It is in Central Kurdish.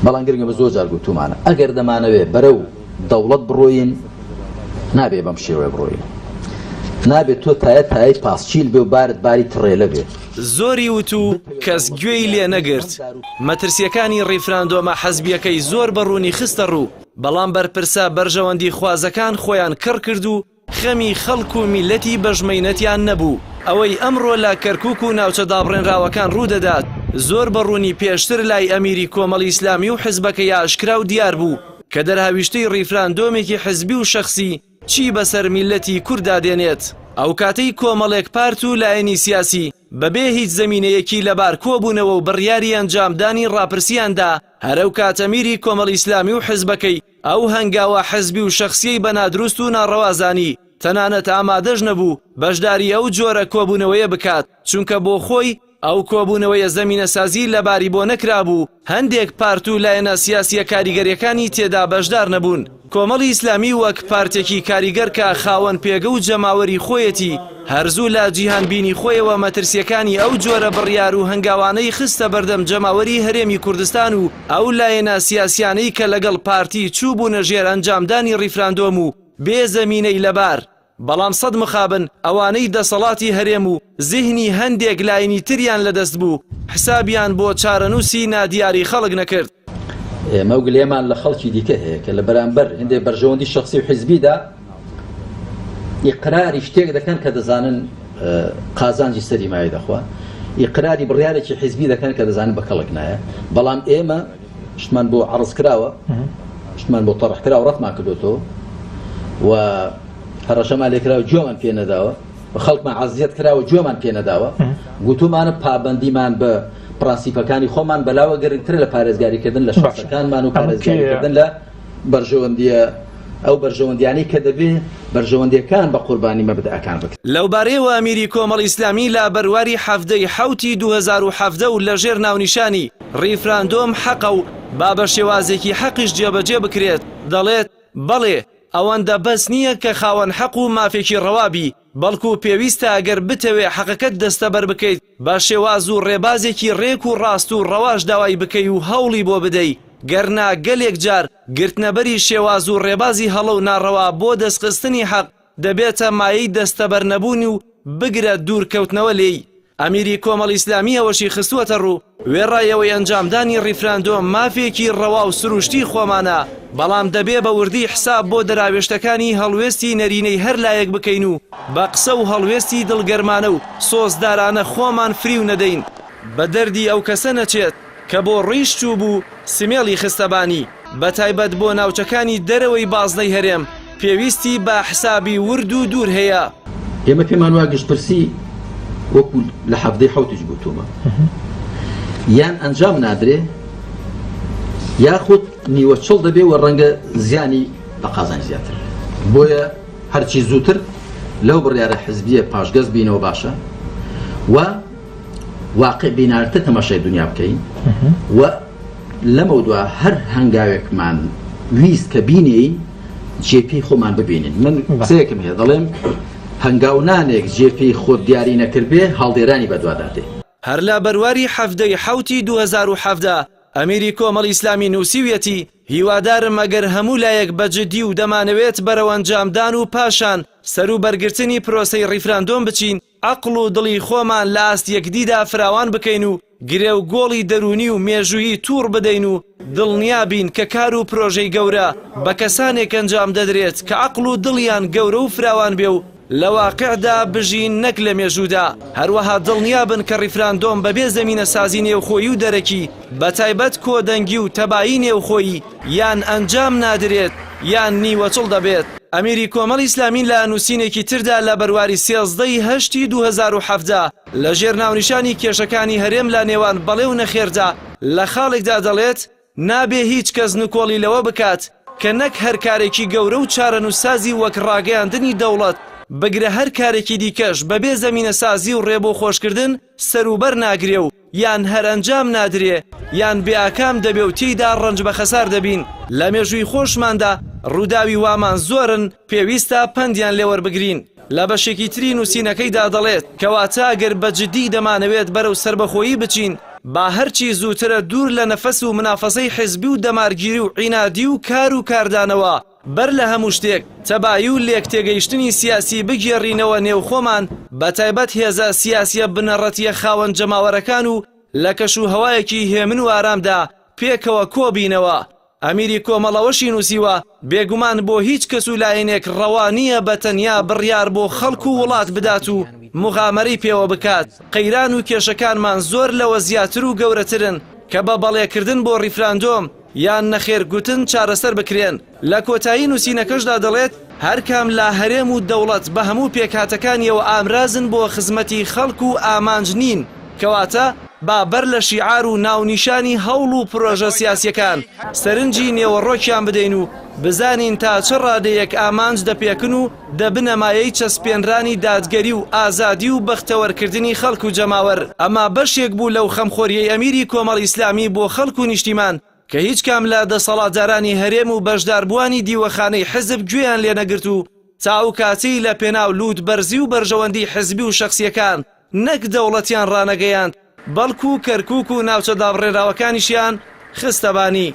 بەڵام گرنگە بە زۆر جار گوتومانە ئەگەر دەمانەوێت بەرەو دەوڵەت بڕۆین نابێ بەم شێوەیە بڕۆین نابێت تۆ تایەت پاسچیل بێ و بارت باری تڕێلە بێت زۆری وتو کەس گوێی لێ نەگرت مەترسیەکانی ڕیفراندۆمە حەزبیەکەی زۆر بەڕوونی خستە ڕوو بەڵام بەرپرسە بەرژەوەندی خوازەکان خۆیان کڕ کرد و خەمی خەڵک و میلەتی بەژمەینەتیان نەبوو ئەوەی ئەمڕۆ لە کەرکووک و ناوچە دابڕێنراوەکان ڕوودەدات زۆر بەڕوونی پێشتر لای ئەمیری کۆمەڵی ئیسلامی و حزبەکەی ئاشکرا و دیار بوو کە دەرهاویشتەی ڕیفراندۆمێکی حزبی و شەخسی چی بەسەر میلەتی کووردا دێنێت ئەو کاتەی کۆمەڵێک پارت و لایەنی سیاسی بەبێ هیچ زەمینەیەکی لەبار کۆبوونەوە و بڕیاری ئەنجامدانی ڕاپرسیاندا هەرەو کاتەمیری کۆمەڵی ئیسلامی و حزبەکەی ئەو هەنگاوە حزبی و شەخسیەی بەنادروست و ناڕەوازانی تەنانەت ئامادەش نەبوو بەشداری ئەو جۆرە کۆبوونەوەیە بکات چونکە بۆ خۆی ئەو کۆبوونەوەیە زەمینە سازی لەباری بۆ نەکرابوو هەندێک پارت و لایەنە سیاسیە کاریگەریەکانی تێدا بەشدار نەبوون کۆمەڵی ئیسلامی وەک پارتێکی کاریگەر کە خاوەن پێگە و جەماوەری خۆیەتی هەرزوو لە جیهانبینی خۆیەوە مەترسیەکانی ئەو جۆرە بڕیار و هەنگاوانەی خستە بەردەم جەماوەری هەرێمی کوردستان و ئەو لایەنە سیاسیانەی کە لەگەڵ پارتی چوو بوونە ژێر ئەنجامدانی ڕیفراندۆم و بێ زەمینەی لەبار بەڵام سەد مخابن ئەوانەی دەسەڵاتی هەرێم و زیهنی هەندێک لایەنی تریان لەدەست بوو حسابیان بۆ چارەنووسی نادیاری خەڵک نەکرد مەوگلێمان لە خەڵکی دیکە هەیە کە لە بەرامبەر هەندێک بەرژەوەندی شخصی و حیزبیدا ئیقراری شتێک دەکەن کە دەزانن قازانجی سەری مای دەخوا ئیقراری بڕیارێکی حیزبی دەکەن کە دەزانن بە کەڵک نایە بەڵام ئێمە شتمان بۆ عەرز کراوە شتمان بۆ تەڕح کراوە ڕەتمان کردوتەوە و هەڕەشەمان لێکراوە گوێمان پێ نەداوە بە خەڵکمان عەزیەت کراوە گوێمان پێ نەداوە گوتومانە پابەندیمان بە پرانسیپەکانی خۆمان بەلاوە گەرنگترە لە پارێزگاریکردن لە شخصەکانمان و پارێزگاریکردن لە بەرژەوەندیە ئەو بەرژەوەندیانەی کە دەبێ بەرژەوەندیەکان بە قوربانی مەبدەئەکان بکرێت لەوبارەیەوە ئەمیری کۆمەڵی ئیسلامی لە بەرواری حەفتەی حەوتی 2017 و لە ژێر ناونیشانی ڕیفراندۆم حەقە و با بە شێوازێکی حەقیش جێبەجێ بکرێت دەڵێت بەڵێ ئەوەندە بەس نییە کە خاوەن حەق و مافێکی ڕەوابی بەڵکو پێویستە ئەگەر بتەوێ حەقەکەت دەستەبەر بکەیت با شێواز و ڕێبازێکی ڕێک و ڕاست و ڕەواش داوای بکەی و هەوڵی بۆ بدەی گەرنا گەلێک جار گرتنەبەری شێواز و ڕێبازی هەڵە و ناڕەوا بۆ دەستخستنی حەق دەبێتە مایەی دەستەبەر نەبوون و بگرە دوورکەوتنەوە لێی ئەمیری کۆمەڵی ئیسلامی ئەوەشی خستووەتە ڕوو وێڕایەوەی ئەنجامدانی ڕیفراندۆم مافێکی ڕەوا و سروشتی خۆمانە بەڵام دەبێ بە وردی حساب بۆ دەراوێشتەکانی هەڵوێستی نەرینەی هەر لایەک بکەین و بە قسە و هەڵوێستی دڵگەرمانە و سۆزدارانە خۆمان فری و نەدەین بە دەردی ئەو کەسە نەچێت کە بۆ ڕیش چوو بوو سمێڵی خستەبانی بە تایبەت بۆ ناوچەکانی دەرەوەی بازنەی هەرێم پێویستی بە حسابی ورد و دوور هەیە ئێمە پێمان وا گشتپرسی وەکو لە حەفتەی حەوتیش گوتومە یان ئەنجام نادرێ یاخود نیوە چڵ دەبێ و ڕەنگە زیانی بە قازان زیاتر بۆیە هەرچی زووتر لەو بڕیارە حزبیە پاشگەز بینەوە باشە و واقع بینارتە تەماشای دنیا بکەین و لەمە دووە هەر هەنگاوێکمان ویست کە بینین جێپی خۆمان ببینین من قسەیەکم هەیە دەڵێم هەنگاونانێک جێپی خۆت دیاری نەکردبێ هەڵدێرانی بەدواداتێ هەر لە بەرواری حەفتەی حەوتی 2017 ئەمیری کۆمەڵی ئیسلامی نووسیویەتی هیوادارم ئەگەر هەموو لایەک بەجددی و دەمانەوێت بەرەو ئەنجامدان و پاشان سەر و بەرگرتنی پرۆسەی ڕیفراندۆم بچین عەقڵ و دڵی خۆمان لە ئاست یەکدیدا فراوان بکەین و گرێ و گۆڵی دەرونی و مێژوویی توور بدەین و دڵنیابین کە کار و پرۆژەی گەورە بە کەسانێک ئەنجام دەدرێت کە عەقڵ و دڵیان گەورە و فراوان بێ و لە واقعدا بژین نەک لە مێژوودا هەروەها دڵنیابن کە ڕیفراندۆم بەبێ زەمینە سازی نێوخۆیی و دەرەکی بە تایبەت کۆدەنگی و تەبایی نێوخۆیی یان ئەنجام نادرێت یان نیوەچڵ دەبێت ئەمیری کۆمەڵی ئیسلامی لە نووسینێکی تردا لە بەرواری 13 هەشتی 2017 لە ژێر ناونیشانی کێشەکانی هەرێم لە نێوان بەڵێ و نەخێردا لە خاڵێکدا دەڵێت نابێ هیچ کەس نکۆڵی لەوە بکات کە نەک هەر کارێکی گەورە و چارەنووسازی وەک ڕاگەیاندنی دەوڵەت بگرە هەر کارێکی دیکەش بەبێ زەمینە سازی و ڕێبۆ خۆشکردن سەروبەر ناگرێ و یان هەر ئەنجام نادرێ یان بێئاکام دەبێ و تێیدا ڕەنج بە خەسار دەبین لە مێژووی خۆشماندا ڕووداوی وامان زۆرن پێویستە پەندیان لێوەربگرین لە بەشێکی تری نووسینەکەیدا دەڵێت کەواتە ئەگەر بەجددی دەمانەوێت بەرەو سربەخۆیی بچین با هەرچی زووترە دوور لە نەفەس و منافەسەی حیزبی و دەمارگیری و عینادی و کار و کاردانەوە بەر لە هەموو شتێک تەبایی و لێک تێگەیشتنی سیاسی بگێڕینەوە نێو خۆمان بە تایبەت هێزە سیاسیە بنەڕەتیە خاوەن جەماوەرەکان و لە کەش و هەوایەکی هێمن و ئارامدا پێکەوە کۆبینەوە. ئەمیری کۆمەڵەوەشی نووسیوە بێگومان بۆ هیچ کەس و لایەنێک ڕەوانیە بە تەنیا بڕیار بۆ خەڵک و وڵات بدات و مغامەرەی پێوە بکات. قەیران و کێشەکانمان زۆر لەوە زیاتر و گەورەترن کە بە بەڵێکردن بۆ ڕیفراندۆم یان نەخێرگوتن چارەسەر بکرێن. لە کۆتایی نووسینەکەشدا دەڵێت هەر کام لا هەرێم و دەوڵەت بە هەموو پێکهاتەکانیەوە ئامرازن بۆ خزمەتی خەڵک و ئامانج نین، کەواتە بابەر لە شیعار و ناونیشانی هەوڵ و پرۆژە سیاسیەکان سەرنجی نێوەڕۆکیان بدەین و بزانین تا چه ڕادەیەک ئامانج دەپێکن و دەبنەمایەی چەسپێنرانی دادگەری و ئازادی و بەختەوەرکردنی خەڵک و جەماوەر. ئەمە بەشێک بوو لەو خەمخۆریەی ئەمیری کۆمەڵ ئیسلامی بۆ خەڵک و نیشتیمان کە هیچ کام لە دەسەڵاتدارانی هەرێم و بەشداربووانی دیوەخانەی حزب گوێیان لێ نەگرت و چاو کاتی لە پێناو لووت بەرزی و بەرژەوەندی حزبی و شخصیەکان نەک دەوڵەتیان ڕانەگەیاند بەڵکو کەرکووک و ناوچە دابڕێراوەکانیشیان خستەبانی.